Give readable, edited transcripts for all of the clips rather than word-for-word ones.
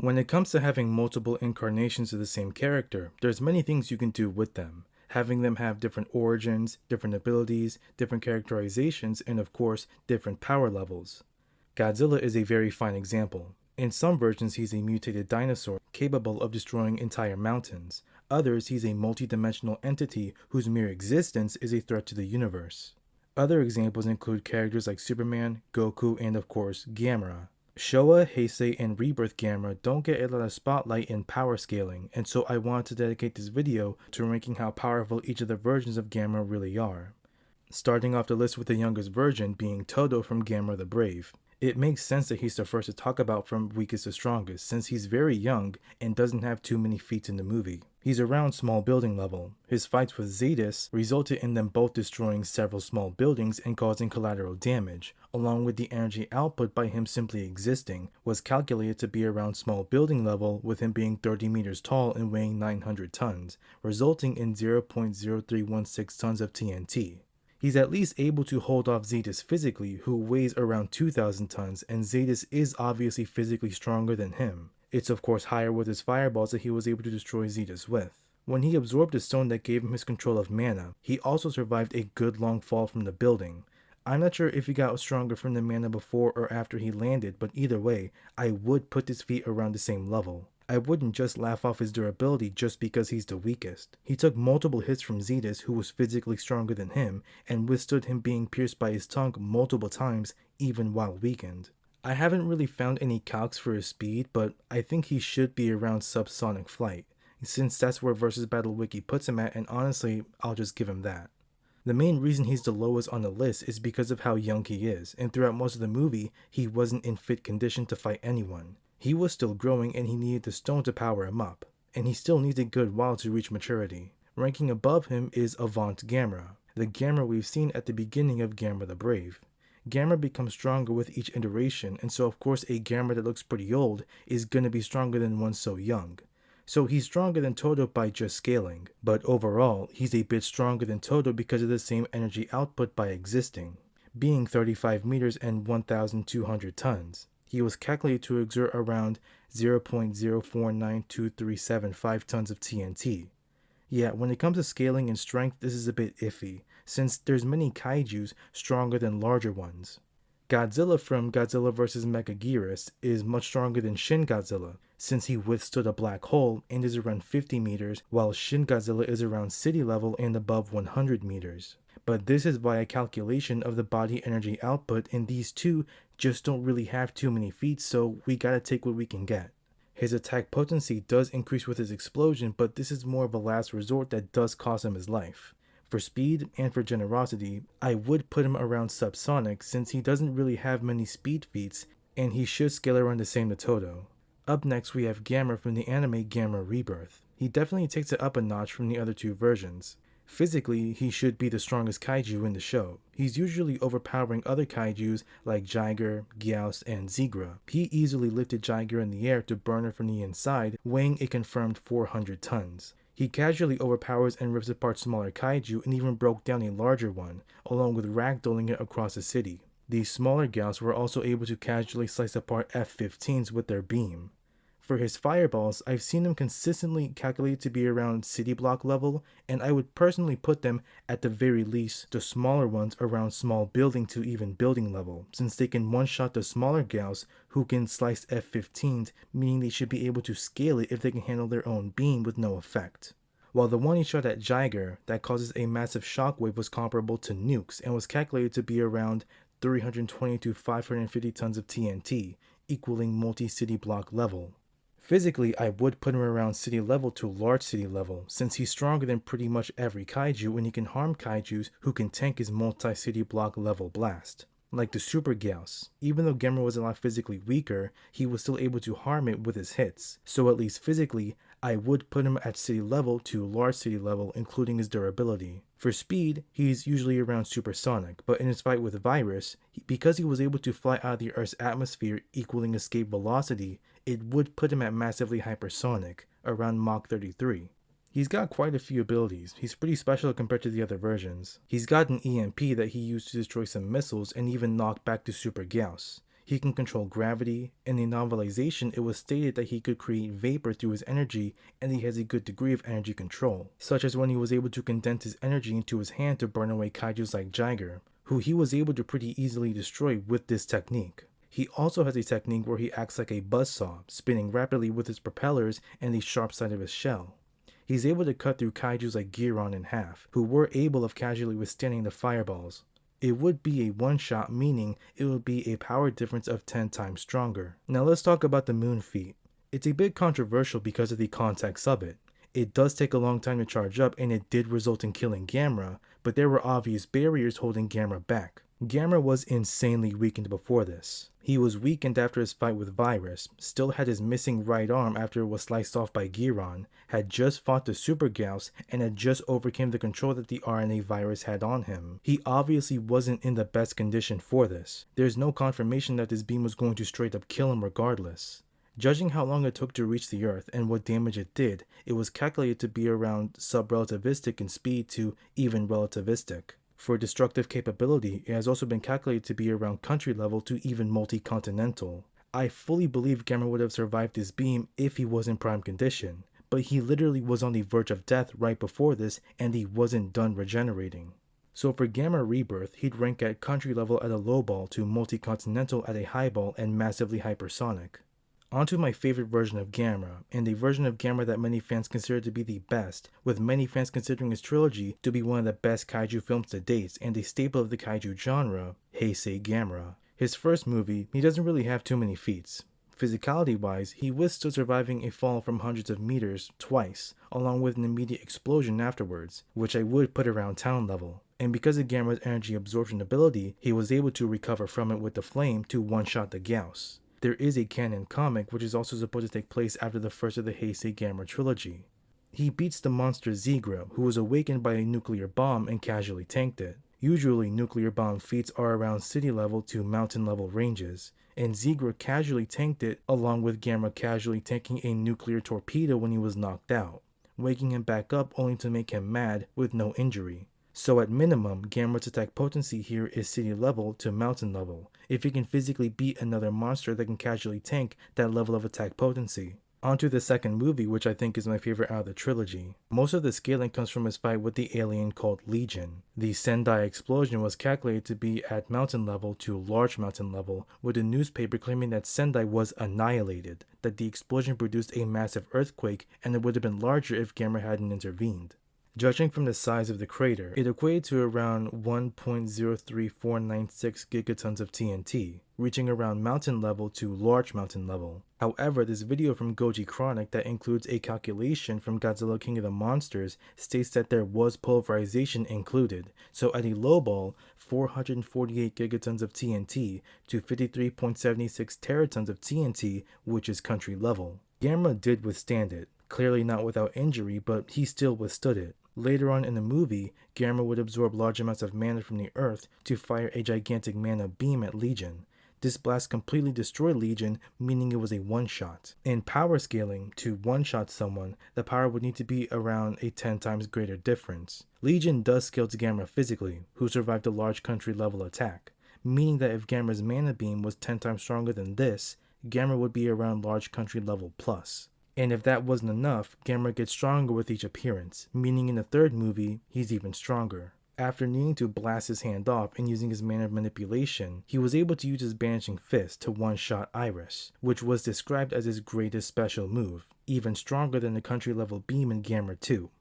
When it comes to having multiple incarnations of the same character, there's many things you can do with them. Having them have different origins, different abilities, different characterizations, and of course, different power levels. Godzilla is a very fine example. In some versions, he's a mutated dinosaur capable of destroying entire mountains. Others, he's a multi-dimensional entity whose mere existence is a threat to the universe. Other examples include characters like Superman, Goku, and of course, Gamera. Showa, Heisei, and Rebirth Gamera don't get a lot of spotlight in power scaling, and so I wanted to dedicate this video to ranking how powerful each of the versions of Gamera really are. Starting off the list with the youngest version being Toto from Gamera the Brave. It makes sense that he's the first to talk about from weakest to strongest, since he's very young and doesn't have too many feats in the movie. He's around small building level. His fights with Zetus resulted in them both destroying several small buildings and causing collateral damage, along with the energy output by him simply existing, was calculated to be around small building level, with him being 30 meters tall and weighing 900 tons, resulting in 0.0316 tons of TNT. He's at least able to hold off Zetus physically, who weighs around 2,000 tons, and Zetus is obviously physically stronger than him. It's of course higher with his fireballs that he was able to destroy Zetus with. When he absorbed the stone that gave him his control of mana, he also survived a good long fall from the building. I'm not sure if he got stronger from the mana before or after he landed, but either way, I would put this feat around the same level. I wouldn't just laugh off his durability just because he's the weakest. He took multiple hits from Zetus, who was physically stronger than him, and withstood him being pierced by his tongue multiple times, even while weakened. I haven't really found any calcs for his speed, but I think he should be around subsonic flight, since that's where Versus Battle Wiki puts him at, and honestly, I'll just give him that. The main reason he's the lowest on the list is because of how young he is, and throughout most of the movie, he wasn't in fit condition to fight anyone. He was still growing and he needed the stone to power him up, and he still needs a good while to reach maturity. Ranking above him is Avant Gamera, the Gamera we've seen at the beginning of Gamera the Brave. Gamera becomes stronger with each iteration, and so of course a Gamera that looks pretty old is gonna be stronger than one so young. So he's stronger than Toto by just scaling, but overall, he's a bit stronger than Toto because of the same energy output by existing, being 35 meters and 1,200 tons. He was calculated to exert around 0.049237 tons of TNT. Yeah, when it comes to scaling and strength, this is a bit iffy, since there's many kaijus stronger than larger ones. Godzilla from Godzilla vs. Mechagodzilla is much stronger than Shin Godzilla, since he withstood a black hole and is around 50 meters, while Shin Godzilla is around city level and above 100 meters. But this is via calculation of the body energy output, and these two just don't really have too many feats, so we gotta take what we can get. His attack potency does increase with his explosion, but this is more of a last resort that does cost him his life. For speed and for generosity, I would put him around subsonic since he doesn't really have many speed feats, and he should scale around the same to Toto. Up next we have Gamera from the anime Gamera Rebirth. He definitely takes it up a notch from the other two versions. Physically, he should be the strongest kaiju in the show. He's usually overpowering other kaijus like Jiger, Gyaos, and Zigra. He easily lifted Jiger in the air to burn her from the inside, weighing a confirmed 400 tons. He casually overpowers and rips apart smaller kaiju and even broke down a larger one, along with ragdolling it across the city. These smaller Gyaos were also able to casually slice apart F-15s with their beam. For his fireballs, I've seen them consistently calculated to be around city block level, and I would personally put them at the very least, the smaller ones around small building to even building level, since they can one-shot the smaller Gyaos who can slice F-15s, meaning they should be able to scale it if they can handle their own beam with no effect. While the one he shot at Jiger that causes a massive shockwave was comparable to nukes and was calculated to be around 320 to 550 tons of TNT, equaling multi-city block level. Physically, I would put him around city level to large city level, since he's stronger than pretty much every kaiju and he can harm kaijus who can tank his multi-city block level blast. Like the Super Gyaos, even though Gamera was a lot physically weaker, he was still able to harm it with his hits, so at least physically, I would put him at city level to large city level, including his durability. For speed, he's usually around supersonic, but in his fight with Virus, because he was able to fly out of the Earth's atmosphere equaling escape velocity, it would put him at massively hypersonic, around Mach 33. He's got quite a few abilities. He's pretty special compared to the other versions. He's got an EMP that he used to destroy some missiles and even knock back the Super Gyaos. He can control gravity. In the novelization, it was stated that he could create vapor through his energy, and he has a good degree of energy control, such as when he was able to condense his energy into his hand to burn away kaijus like Jiger, who he was able to pretty easily destroy with this technique. He also has a technique where he acts like a buzzsaw, spinning rapidly with his propellers and the sharp side of his shell. He's able to cut through kaijus like Giron in half, who were able of casually withstanding the fireballs. It would be a one-shot, meaning it would be a power difference of 10 times stronger. Now let's talk about the moon feat. It's a bit controversial because of the context of it. It does take a long time to charge up, and it did result in killing Gamera, but there were obvious barriers holding Gamera back. Gamera was insanely weakened before this. He was weakened after his fight with Virus, still had his missing right arm after it was sliced off by Giron, had just fought the Super Gauss, and had just overcame the control that the RNA virus had on him. He obviously wasn't in the best condition for this. There's no confirmation that this beam was going to straight up kill him regardless. Judging how long it took to reach the Earth and what damage it did, it was calculated to be around sub-relativistic in speed to even relativistic. For destructive capability, it has also been calculated to be around country level to even multi-continental. I fully believe Gamera would have survived this beam if he was in prime condition, but he literally was on the verge of death right before this, and he wasn't done regenerating. So for Gamera Rebirth, he'd rank at country level at a low ball to multi-continental at a high ball and massively hypersonic. Onto my favorite version of Gamera, and a version of Gamera that many fans consider to be the best, with many fans considering his trilogy to be one of the best kaiju films to date and a staple of the kaiju genre, Heisei Gamera. His first movie, he doesn't really have too many feats. Physicality-wise, he withstood surviving a fall from hundreds of meters twice, along with an immediate explosion afterwards, which I would put around town level. And because of Gamera's energy absorption ability, he was able to recover from it with the flame to one-shot the Gauss. There is a canon comic which is also supposed to take place after the first of the Heisei Gamera trilogy. He beats the monster Zigra, who was awakened by a nuclear bomb and casually tanked it. Usually nuclear bomb feats are around city level to mountain level ranges, and Zigra casually tanked it along with Gamera casually tanking a nuclear torpedo when he was knocked out, waking him back up only to make him mad with no injury. So at minimum, Gamera's attack potency here is city level to mountain level, if he can physically beat another monster that can casually tank that level of attack potency. Onto the second movie, which I think is my favorite out of the trilogy. Most of the scaling comes from his fight with the alien called Legion. The Sendai explosion was calculated to be at mountain level to large mountain level, with a newspaper claiming that Sendai was annihilated, that the explosion produced a massive earthquake, and it would have been larger if Gamera hadn't intervened. Judging from the size of the crater, it equated to around 1.03496 gigatons of TNT, reaching around mountain level to large mountain level. However, this video from goji-chronic that includes a calculation from Godzilla King of the Monsters states that there was pulverization included, so at a low ball, 448 gigatons of TNT to 53.76 teratons of TNT, which is country level. Gamera did withstand it, clearly not without injury, but he still withstood it. Later on in the movie, Gamera would absorb large amounts of mana from the earth to fire a gigantic mana beam at Legion. This blast completely destroyed Legion, meaning it was a one-shot. In power scaling, to one-shot someone, the power would need to be around a 10 times greater difference. Legion does scale to Gamera physically, who survived a large country level attack, meaning that if Gamera's mana beam was 10 times stronger than this, Gamera would be around large country level plus. And if that wasn't enough, Gamera gets stronger with each appearance, meaning in the third movie, he's even stronger. After needing to blast his hand off and using his mana manipulation, he was able to use his Banishing Fist to one-shot Iris, which was described as his greatest special move, even stronger than the country level beam in Gamera 2.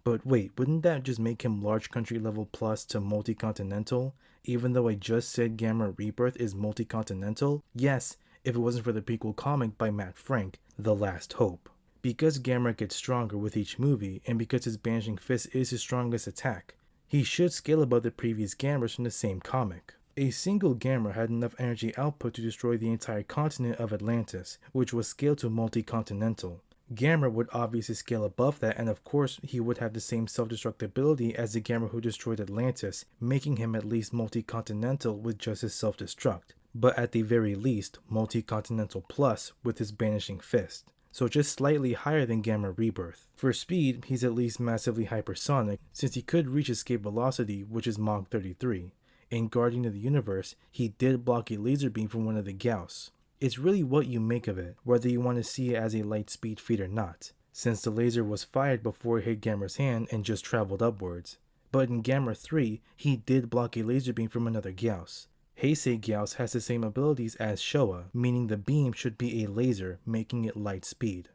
But wait, wouldn't that just make him large country level plus to multi-continental, even though I just said Gamera Rebirth is multi-continental? Yes, if it wasn't for the prequel comic by Matt Frank, The Last Hope. Because Gamera gets stronger with each movie, and because his Banishing Fist is his strongest attack, he should scale above the previous Gameras from the same comic. A single Gamera had enough energy output to destroy the entire continent of Atlantis, which was scaled to multi-continental. Gamera would obviously scale above that, and of course he would have the same self-destructibility as the Gamera who destroyed Atlantis, making him at least multi-continental with just his self-destruct, but at the very least multi-continental plus with his Banishing Fist, so just slightly higher than Gamera Rebirth. For speed, he's at least massively hypersonic, since he could reach escape velocity, which is Mach 33. In Guardian of the Universe, he did block a laser beam from one of the Gauss. It's really what you make of it, whether you want to see it as a light speed feat or not, since the laser was fired before it hit Gamera's hand and just traveled upwards. But in Gamera 3, he did block a laser beam from another Gauss. Heisei Gauss has the same abilities as Showa, meaning the beam should be a laser, making it light speed.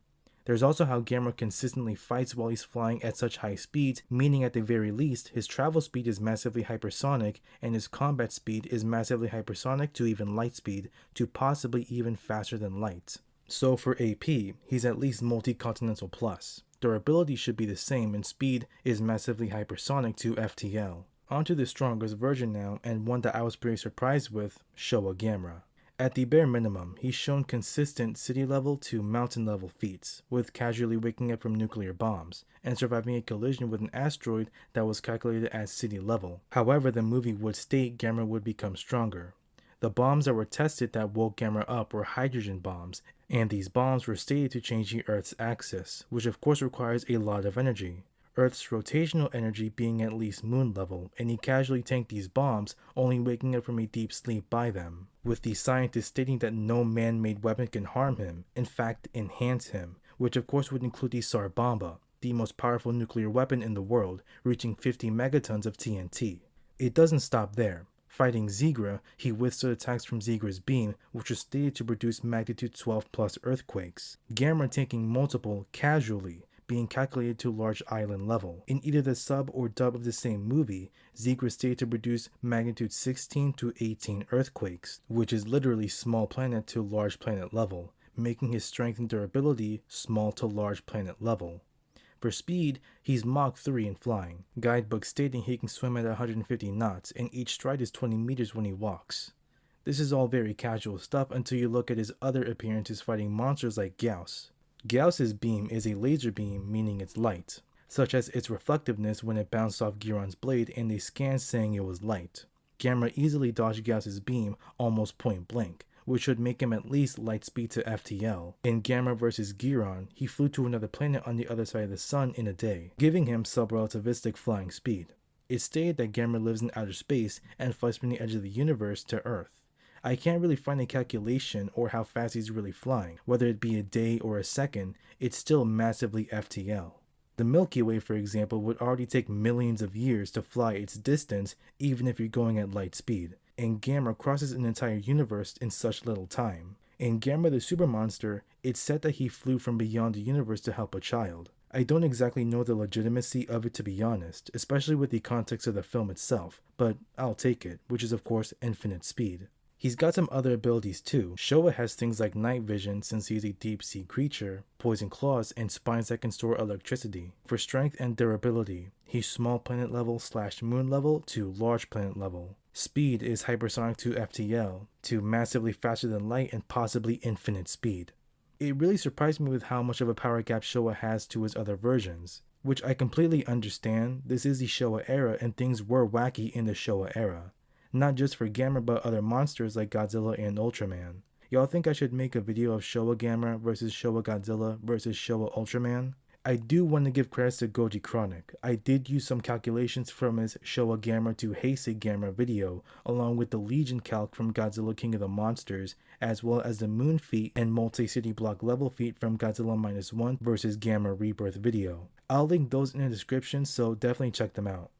There's also how Gamera consistently fights while he's flying at such high speeds, meaning at the very least, his travel speed is massively hypersonic and his combat speed is massively hypersonic to even light speed, to possibly even faster than light. So for AP, he's at least multi-continental plus. Durability should be the same and speed is massively hypersonic to FTL. Onto the strongest version now, and one that I was pretty surprised with, Showa Gamera. At the bare minimum, he's shown consistent city level to mountain level feats, with casually waking up from nuclear bombs, and surviving a collision with an asteroid that was calculated as city level. However, the movie would state Gamera would become stronger. The bombs that were tested that woke Gamera up were hydrogen bombs, and these bombs were stated to change the Earth's axis, which of course requires a lot of energy. Earth's rotational energy being at least moon level, and he casually tanked these bombs, only waking up from a deep sleep by them, with the scientists stating that no man-made weapon can harm him, in fact enhance him, which of course would include the Tsar Bomba, the most powerful nuclear weapon in the world, reaching 50 megatons of TNT. It doesn't stop there. Fighting Zigra, he withstood attacks from Zigra's beam, which was stated to produce magnitude 12 plus earthquakes. Gamera taking multiple casually, being calculated to large island level. In either the sub or dub of the same movie, Zigra stated to produce magnitude 16 to 18 earthquakes, which is literally small planet to large planet level, making his strength and durability small to large planet level. For speed, he's Mach 3 in flying, guidebook stating he can swim at 150 knots and each stride is 20 meters when he walks. This is all very casual stuff until you look at his other appearances fighting monsters like Gauss. Gauss's beam is a laser beam, meaning it's light, such as its reflectiveness when it bounced off Giron's blade and they scanned saying it was light. Gamera easily dodged Gauss's beam almost point blank, which should make him at least light speed to FTL. In Gamera vs. Giron, he flew to another planet on the other side of the sun in a day, giving him subrelativistic flying speed. It's stated that Gamera lives in outer space and flies from the edge of the universe to Earth. I can't really find a calculation or how fast he's really flying. Whether it be a day or a second, it's still massively FTL. The Milky Way, for example, would already take millions of years to fly its distance even if you're going at light speed, and Gamera crosses an entire universe in such little time. In Gamera the Super Monster, it's said that he flew from beyond the universe to help a child. I don't exactly know the legitimacy of it, to be honest, especially with the context of the film itself, but I'll take it, which is of course infinite speed. He's got some other abilities too. Showa has things like night vision since he's a deep sea creature, poison claws, and spines that can store electricity. For strength and durability, he's small planet level / moon level to large planet level. Speed is hypersonic to FTL, to massively faster than light and possibly infinite speed. It really surprised me with how much of a power gap Showa has to his other versions, which I completely understand. This is the Showa era and things were wacky in the Showa era. Not just for Gamera but other monsters like Godzilla and Ultraman. Y'all think I should make a video of Showa Gamera versus Showa Godzilla versus Showa Ultraman? I do want to give credits to goji-chronic. I did use some calculations from his Showa Gamera to Heisei Gamera video, along with the Legion calc from Godzilla King of the Monsters, as well as the Moon feat and multi-city block level feat from Godzilla -1 versus Gamera Rebirth video. I'll link those in the description, so definitely check them out.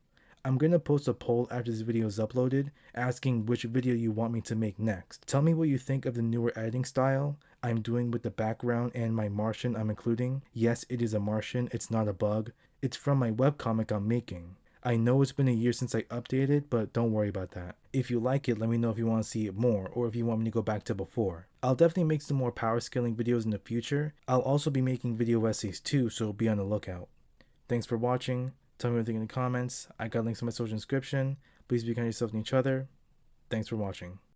I'm going to post a poll after this video is uploaded, asking which video you want me to make next. Tell me what you think of the newer editing style I'm doing with the background and my Martian I'm including. Yes, it is a Martian, it's not a bug. It's from my webcomic I'm making. I know it's been a year since I updated, but don't worry about that. If you like it, let me know if you want to see it more, or if you want me to go back to before. I'll definitely make some more power scaling videos in the future. I'll also be making video essays too, so be on the lookout. Thanks for watching. Tell me what you think in the comments. I got links in my social description. Please be kind to yourself and each other. Thanks for watching.